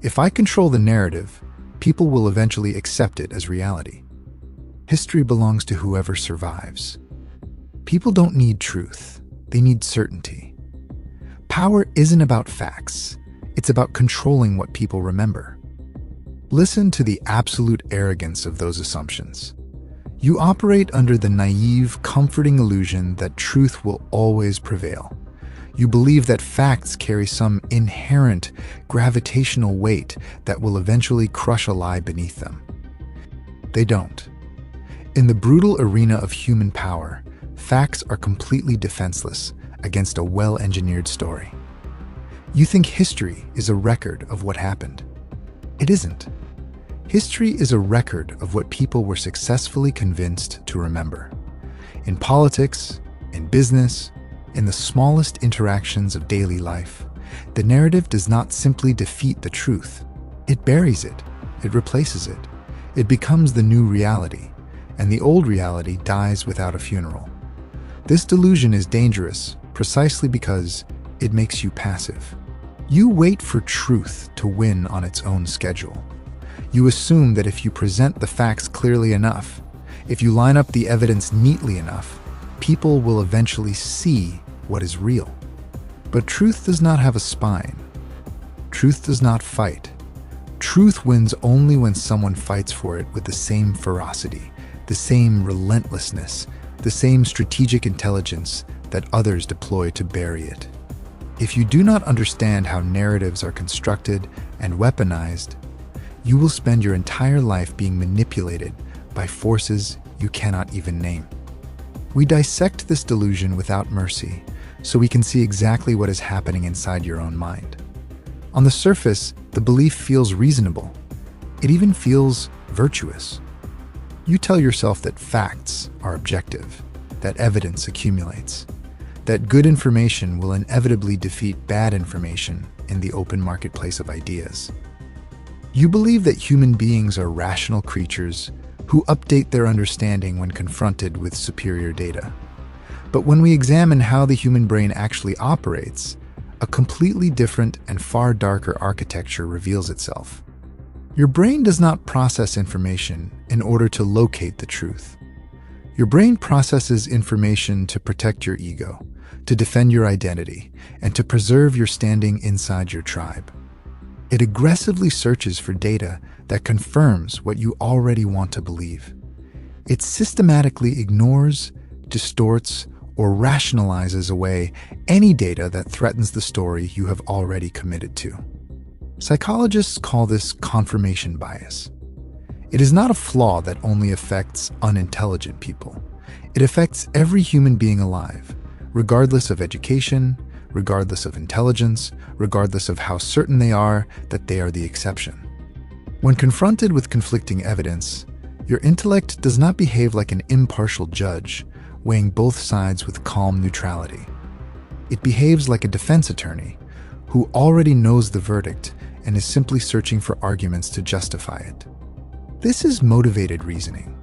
If I control the narrative, people will eventually accept it as reality. History belongs to whoever survives. People don't need truth, they need certainty. Power isn't about facts, it's about controlling what people remember. Listen to the absolute arrogance of those assumptions. You operate under the naive, comforting illusion that truth will always prevail. You believe that facts carry some inherent gravitational weight that will eventually crush a lie beneath them. They don't. In the brutal arena of human power, facts are completely defenseless against a well-engineered story. You think history is a record of what happened. It isn't. History is a record of what people were successfully convinced to remember. In politics, in business, in the smallest interactions of daily life, the narrative does not simply defeat the truth. It buries it, it replaces it, it becomes the new reality, and the old reality dies without a funeral. This delusion is dangerous precisely because it makes you passive. You wait for truth to win on its own schedule. You assume that if you present the facts clearly enough, if you line up the evidence neatly enough, people will eventually see what is real. But truth does not have a spine. Truth does not fight. Truth wins only when someone fights for it with the same ferocity, the same relentlessness, the same strategic intelligence that others deploy to bury it. If you do not understand how narratives are constructed and weaponized, you will spend your entire life being manipulated by forces you cannot even name. We dissect this delusion without mercy, so we can see exactly what is happening inside your own mind. On the surface, the belief feels reasonable. It even feels virtuous. You tell yourself that facts are objective, that evidence accumulates, that good information will inevitably defeat bad information in the open marketplace of ideas. You believe that human beings are rational creatures who update their understanding when confronted with superior data. But when we examine how the human brain actually operates, a completely different and far darker architecture reveals itself. Your brain does not process information in order to locate the truth. Your brain processes information to protect your ego, to defend your identity, and to preserve your standing inside your tribe. It aggressively searches for data that confirms what you already want to believe. It systematically ignores, distorts, or rationalizes away any data that threatens the story you have already committed to. Psychologists call this confirmation bias. It is not a flaw that only affects unintelligent people. It affects every human being alive, regardless of education, regardless of intelligence, regardless of how certain they are that they are the exception. When confronted with conflicting evidence, your intellect does not behave like an impartial judge, weighing both sides with calm neutrality. It behaves like a defense attorney who already knows the verdict and is simply searching for arguments to justify it. This is motivated reasoning.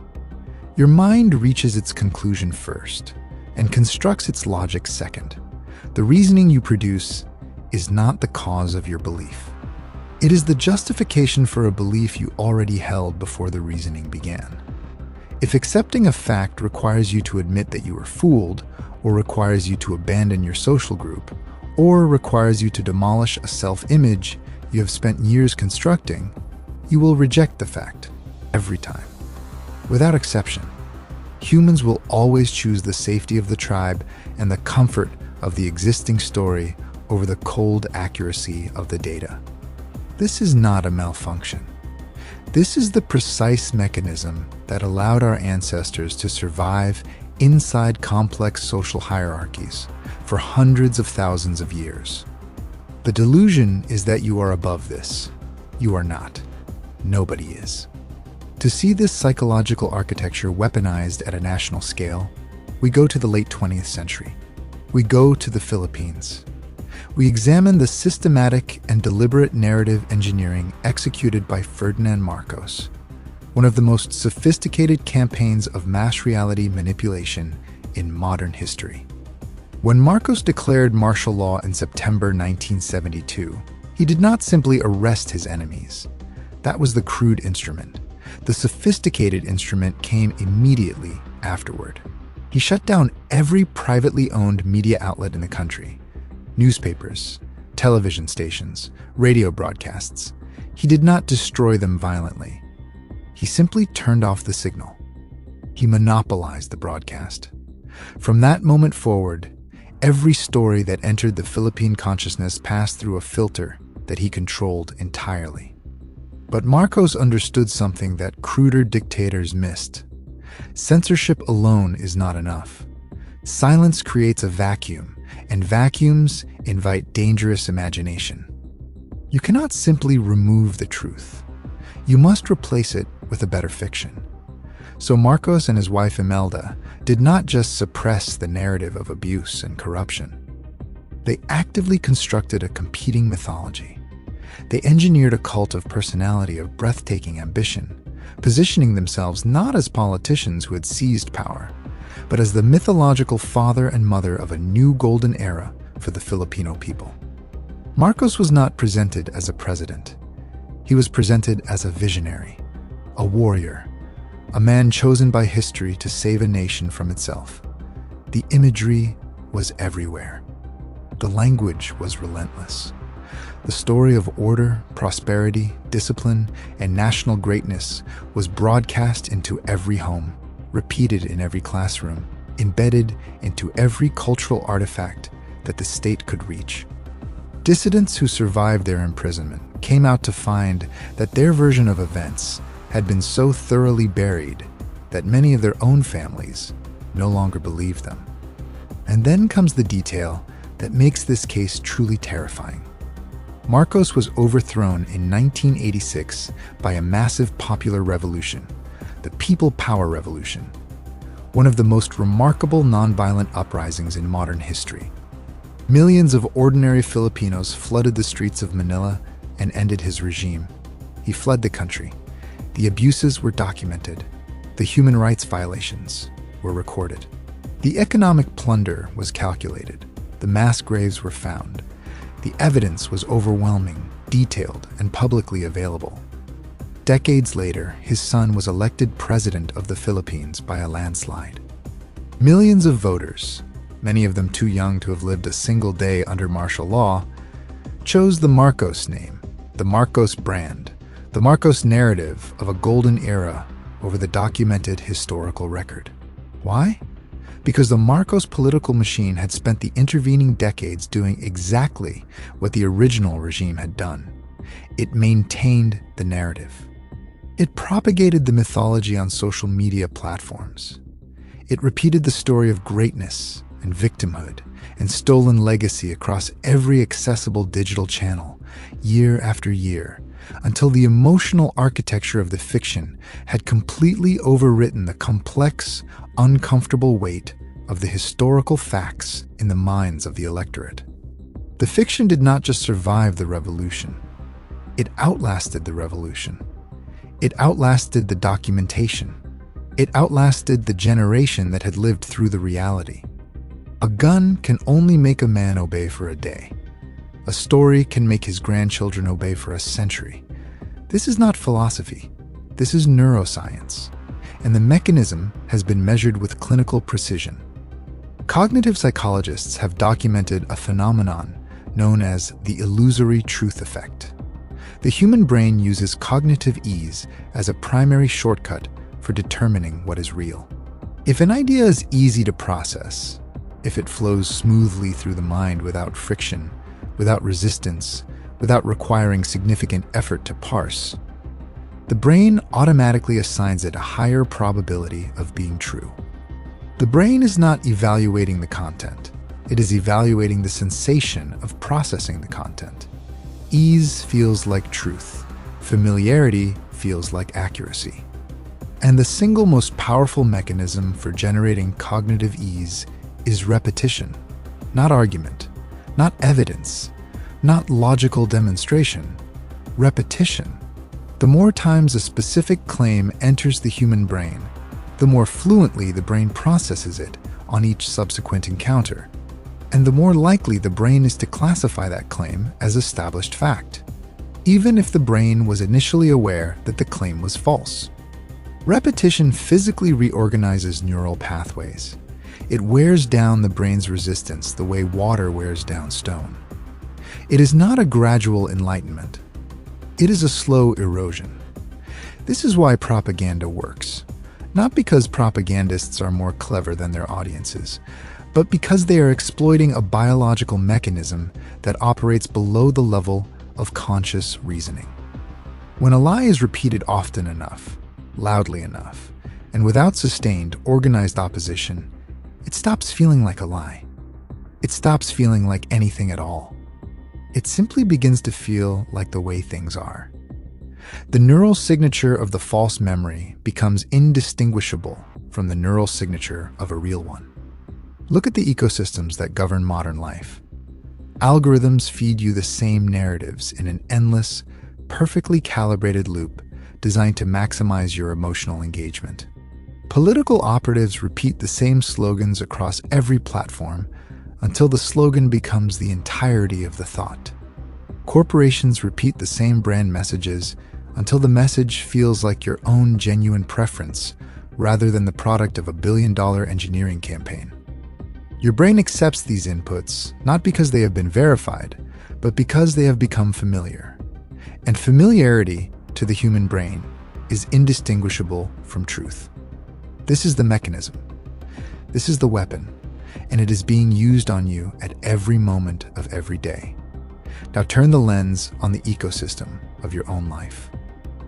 Your mind reaches its conclusion first and constructs its logic second. The reasoning you produce is not the cause of your belief. It is the justification for a belief you already held before the reasoning began. If accepting a fact requires you to admit that you were fooled, or requires you to abandon your social group, or requires you to demolish a self-image you have spent years constructing, you will reject the fact every time. Without exception, humans will always choose the safety of the tribe and the comfort of the existing story over the cold accuracy of the data. This is not a malfunction. This is the precise mechanism that allowed our ancestors to survive inside complex social hierarchies for hundreds of thousands of years. The delusion is that you are above this. You are not. Nobody is. To see this psychological architecture weaponized at a national scale, we go to the late 20th century. We go to the Philippines. We examine the systematic and deliberate narrative engineering executed by Ferdinand Marcos, one of the most sophisticated campaigns of mass reality manipulation in modern history. When Marcos declared martial law in September 1972, He did not simply arrest his enemies. That was the crude instrument. The sophisticated instrument came immediately afterward. He shut down every privately owned media outlet in the country. Newspapers, television stations, radio broadcasts. He did not destroy them violently. He simply turned off the signal. He monopolized the broadcast. From that moment forward, every story that entered the Philippine consciousness passed through a filter that he controlled entirely. But Marcos understood something that cruder dictators missed. Censorship alone is not enough. Silence creates a vacuum, and vacuums invite dangerous imagination. You cannot simply remove the truth. You must replace it with a better fiction. So Marcos and his wife Imelda did not just suppress the narrative of abuse and corruption. They actively constructed a competing mythology. They engineered a cult of personality of breathtaking ambition, positioning themselves not as politicians who had seized power, but as the mythological father and mother of a new golden era for the Filipino people. Marcos was not presented as a president. He was presented as a visionary, a warrior, a man chosen by history to save a nation from itself. The imagery was everywhere. The language was relentless. The story of order, prosperity, discipline, and national greatness was broadcast into every home, repeated in every classroom, embedded into every cultural artifact that the state could reach. Dissidents who survived their imprisonment came out to find that their version of events had been so thoroughly buried that many of their own families no longer believed them. And then comes the detail that makes this case truly terrifying. Marcos was overthrown in 1986 by a massive popular revolution, the People Power Revolution, one of the most remarkable nonviolent uprisings in modern history. Millions of ordinary Filipinos flooded the streets of Manila and ended his regime. He fled the country. The abuses were documented. The human rights violations were recorded. The economic plunder was calculated. The mass graves were found. The evidence was overwhelming, detailed, and publicly available. Decades later, his son was elected president of the Philippines by a landslide. Millions of voters, many of them too young to have lived a single day under martial law, chose the Marcos name, the Marcos brand, the Marcos narrative of a golden era over the documented historical record. Why? Because the Marcos political machine had spent the intervening decades doing exactly what the original regime had done. It maintained the narrative. It propagated the mythology on social media platforms. It repeated the story of greatness and victimhood and stolen legacy across every accessible digital channel, year after year, until the emotional architecture of the fiction had completely overwritten the complex, uncomfortable weight of the historical facts in the minds of the electorate. The fiction did not just survive the revolution. It outlasted the revolution. It outlasted the documentation. It outlasted the generation that had lived through the reality. A gun can only make a man obey for a day. A story can make his grandchildren obey for a century. This is not philosophy. This is neuroscience. And the mechanism has been measured with clinical precision. Cognitive psychologists have documented a phenomenon known as the Illusory Truth Effect. The human brain uses cognitive ease as a primary shortcut for determining what is real. If an idea is easy to process, if it flows smoothly through the mind without friction, without resistance, without requiring significant effort to parse, the brain automatically assigns it a higher probability of being true. The brain is not evaluating the content. It is evaluating the sensation of processing the content. Ease feels like truth. Familiarity feels like accuracy. And the single most powerful mechanism for generating cognitive ease is repetition, not argument, not evidence, not logical demonstration. Repetition. The more times a specific claim enters the human brain, the more fluently the brain processes it on each subsequent encounter. and the more likely the brain is to classify that claim as established fact, even if the brain was initially aware that the claim was false. Repetition physically reorganizes neural pathways. It wears down the brain's resistance the way water wears down stone. It is not a gradual enlightenment. It is a slow erosion. This is why propaganda works. Not because propagandists are more clever than their audiences, but because they are exploiting a biological mechanism that operates below the level of conscious reasoning. When a lie is repeated often enough, loudly enough, and without sustained, organized opposition, it stops feeling like a lie. It stops feeling like anything at all. It simply begins to feel like the way things are. The neural signature of the false memory becomes indistinguishable from the neural signature of a real one. Look at the ecosystems that govern modern life. Algorithms feed you the same narratives in an endless, perfectly calibrated loop designed to maximize your emotional engagement. Political operatives repeat the same slogans across every platform until the slogan becomes the entirety of the thought. Corporations repeat the same brand messages until the message feels like your own genuine preference rather than the product of a billion-dollar engineering campaign. Your brain accepts these inputs not because they have been verified, but because they have become familiar. And familiarity to the human brain is indistinguishable from truth. This is the mechanism. This is the weapon, and it is being used on you at every moment of every day. Now turn the lens on the ecosystem of your own life.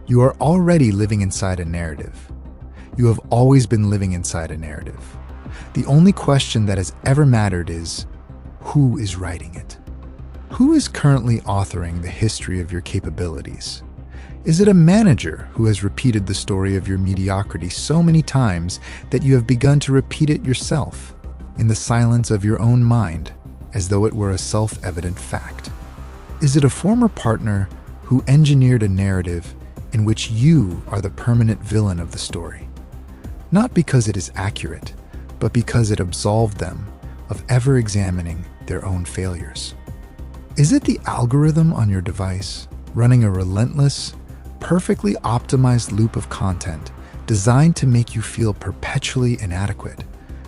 You are already living inside a narrative. You have always been living inside a narrative. The only question that has ever mattered is, who is writing it? Who is currently authoring the history of your capabilities? Is it a manager who has repeated the story of your mediocrity so many times that you have begun to repeat it yourself, in the silence of your own mind, as though it were a self-evident fact? Is it a former partner who engineered a narrative in which you are the permanent villain of the story? Not because it is accurate, but because it absolved them of ever examining their own failures. Is it the algorithm on your device running a relentless, perfectly optimized loop of content designed to make you feel perpetually inadequate,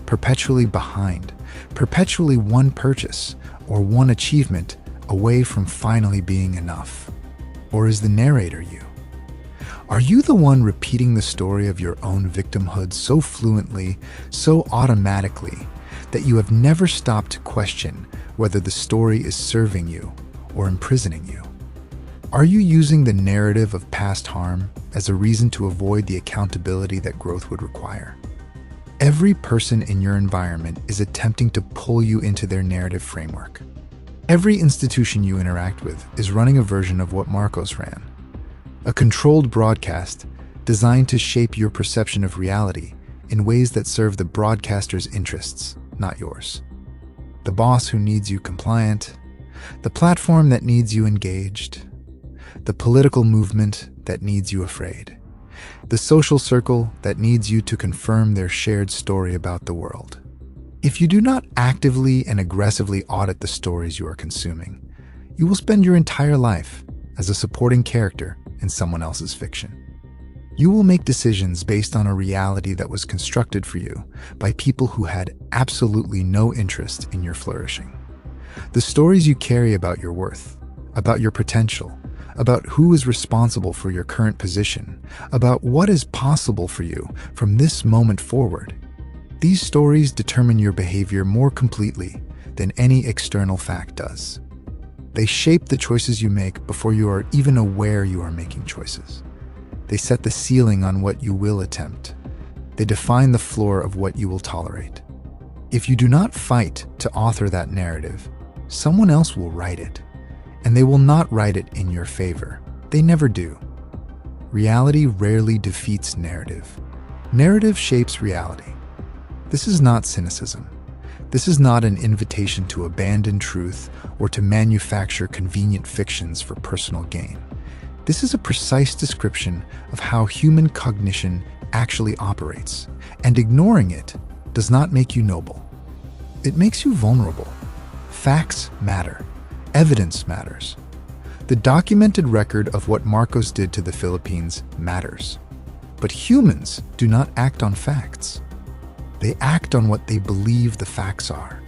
perpetually behind, perpetually one purchase or one achievement away from finally being enough? Or is the narrator you? Are you the one repeating the story of your own victimhood so fluently, so automatically, that you have never stopped to question whether the story is serving you or imprisoning you? Are you using the narrative of past harm as a reason to avoid the accountability that growth would require? Every person in your environment is attempting to pull you into their narrative framework. Every institution you interact with is running a version of what Marcos ran. A controlled broadcast designed to shape your perception of reality in ways that serve the broadcaster's interests, not yours. The boss who needs you compliant, the platform that needs you engaged, the political movement that needs you afraid, the social circle that needs you to confirm their shared story about the world. If you do not actively and aggressively audit the stories you are consuming, you will spend your entire life as a supporting character in someone else's fiction. You will make decisions based on a reality that was constructed for you by people who had absolutely no interest in your flourishing. The stories you carry about your worth, about your potential, about who is responsible for your current position, about what is possible for you from this moment forward. These stories determine your behavior more completely than any external fact does. They shape the choices you make before you are even aware you are making choices. They set the ceiling on what you will attempt. They define the floor of what you will tolerate. If you do not fight to author that narrative, someone else will write it, and they will not write it in your favor. They never do. Reality rarely defeats narrative. Narrative shapes reality. This is not cynicism. This is not an invitation to abandon truth or to manufacture convenient fictions for personal gain. This is a precise description of how human cognition actually operates, and ignoring it does not make you noble. It makes you vulnerable. Facts matter. Evidence matters. The documented record of what Marcos did to the Philippines matters. But humans do not act on facts. They act on what they believe the facts are.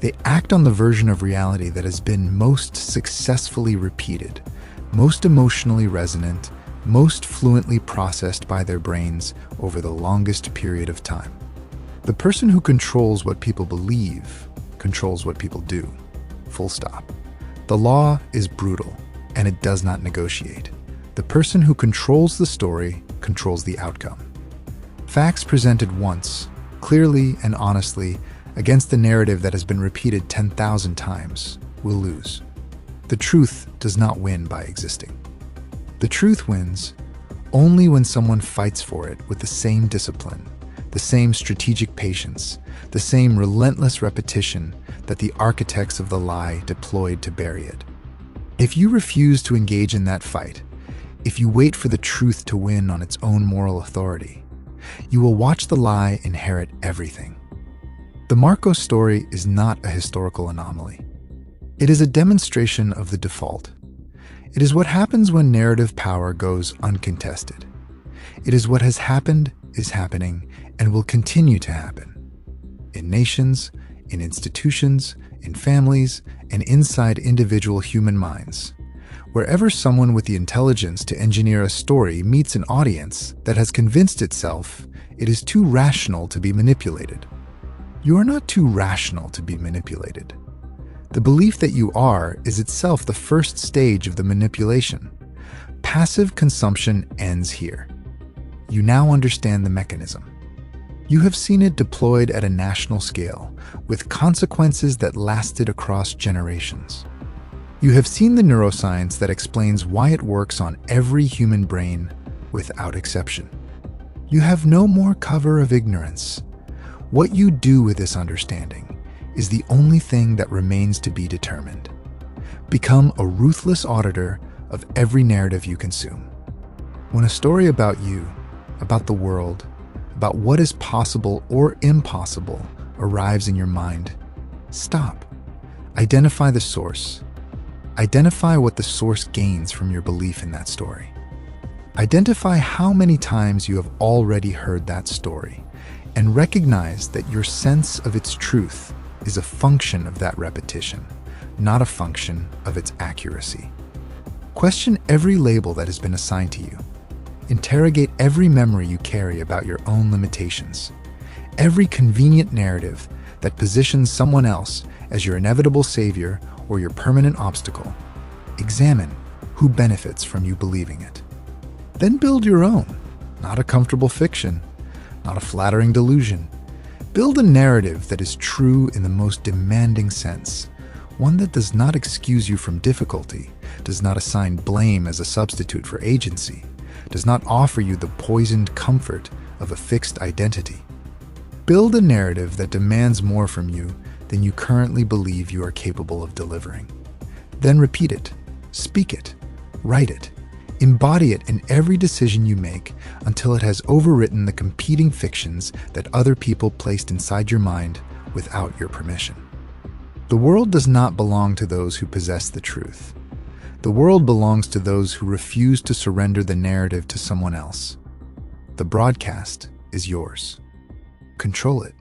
They act on the version of reality that has been most successfully repeated, most emotionally resonant, most fluently processed by their brains over the longest period of time. The person who controls what people believe controls what people do. Full stop. The law is brutal, and it does not negotiate. The person who controls the story controls the outcome. Facts presented once, clearly and honestly, against the narrative that has been repeated 10,000 times, will lose. The truth does not win by existing. The truth wins only when someone fights for it with the same discipline, the same strategic patience, the same relentless repetition that the architects of the lie deployed to bury it. If you refuse to engage in that fight, if you wait for the truth to win on its own moral authority, you will watch the lie inherit everything. The Marcos story is not a historical anomaly. It is a demonstration of the default. It is what happens when narrative power goes uncontested. It is what has happened, is happening, and will continue to happen. In nations, in institutions, in families, and inside individual human minds. Wherever someone with the intelligence to engineer a story meets an audience that has convinced itself it is too rational to be manipulated. You are not too rational to be manipulated. The belief that you are is itself the first stage of the manipulation. Passive consumption ends here. You now understand the mechanism. You have seen it deployed at a national scale, with consequences that lasted across generations. You have seen the neuroscience that explains why it works on every human brain without exception. You have no more cover of ignorance. What you do with this understanding is the only thing that remains to be determined. Become a ruthless auditor of every narrative you consume. When a story about you, about the world, about what is possible or impossible arrives in your mind, stop. Identify the source. Identify what the source gains from your belief in that story. Identify how many times you have already heard that story, and recognize that your sense of its truth is a function of that repetition, not a function of its accuracy. Question every label that has been assigned to you. Interrogate every memory you carry about your own limitations. Every convenient narrative that positions someone else as your inevitable savior or your permanent obstacle. Examine who benefits from you believing it. Then build your own, not a comfortable fiction, not a flattering delusion. Build a narrative that is true in the most demanding sense, one that does not excuse you from difficulty, does not assign blame as a substitute for agency, does not offer you the poisoned comfort of a fixed identity. Build a narrative that demands more from you than you currently believe you are capable of delivering. Then repeat it, speak it, write it, embody it in every decision you make until it has overwritten the competing fictions that other people placed inside your mind without your permission. The world does not belong to those who possess the truth. The world belongs to those who refuse to surrender the narrative to someone else. The broadcast is yours. Control it.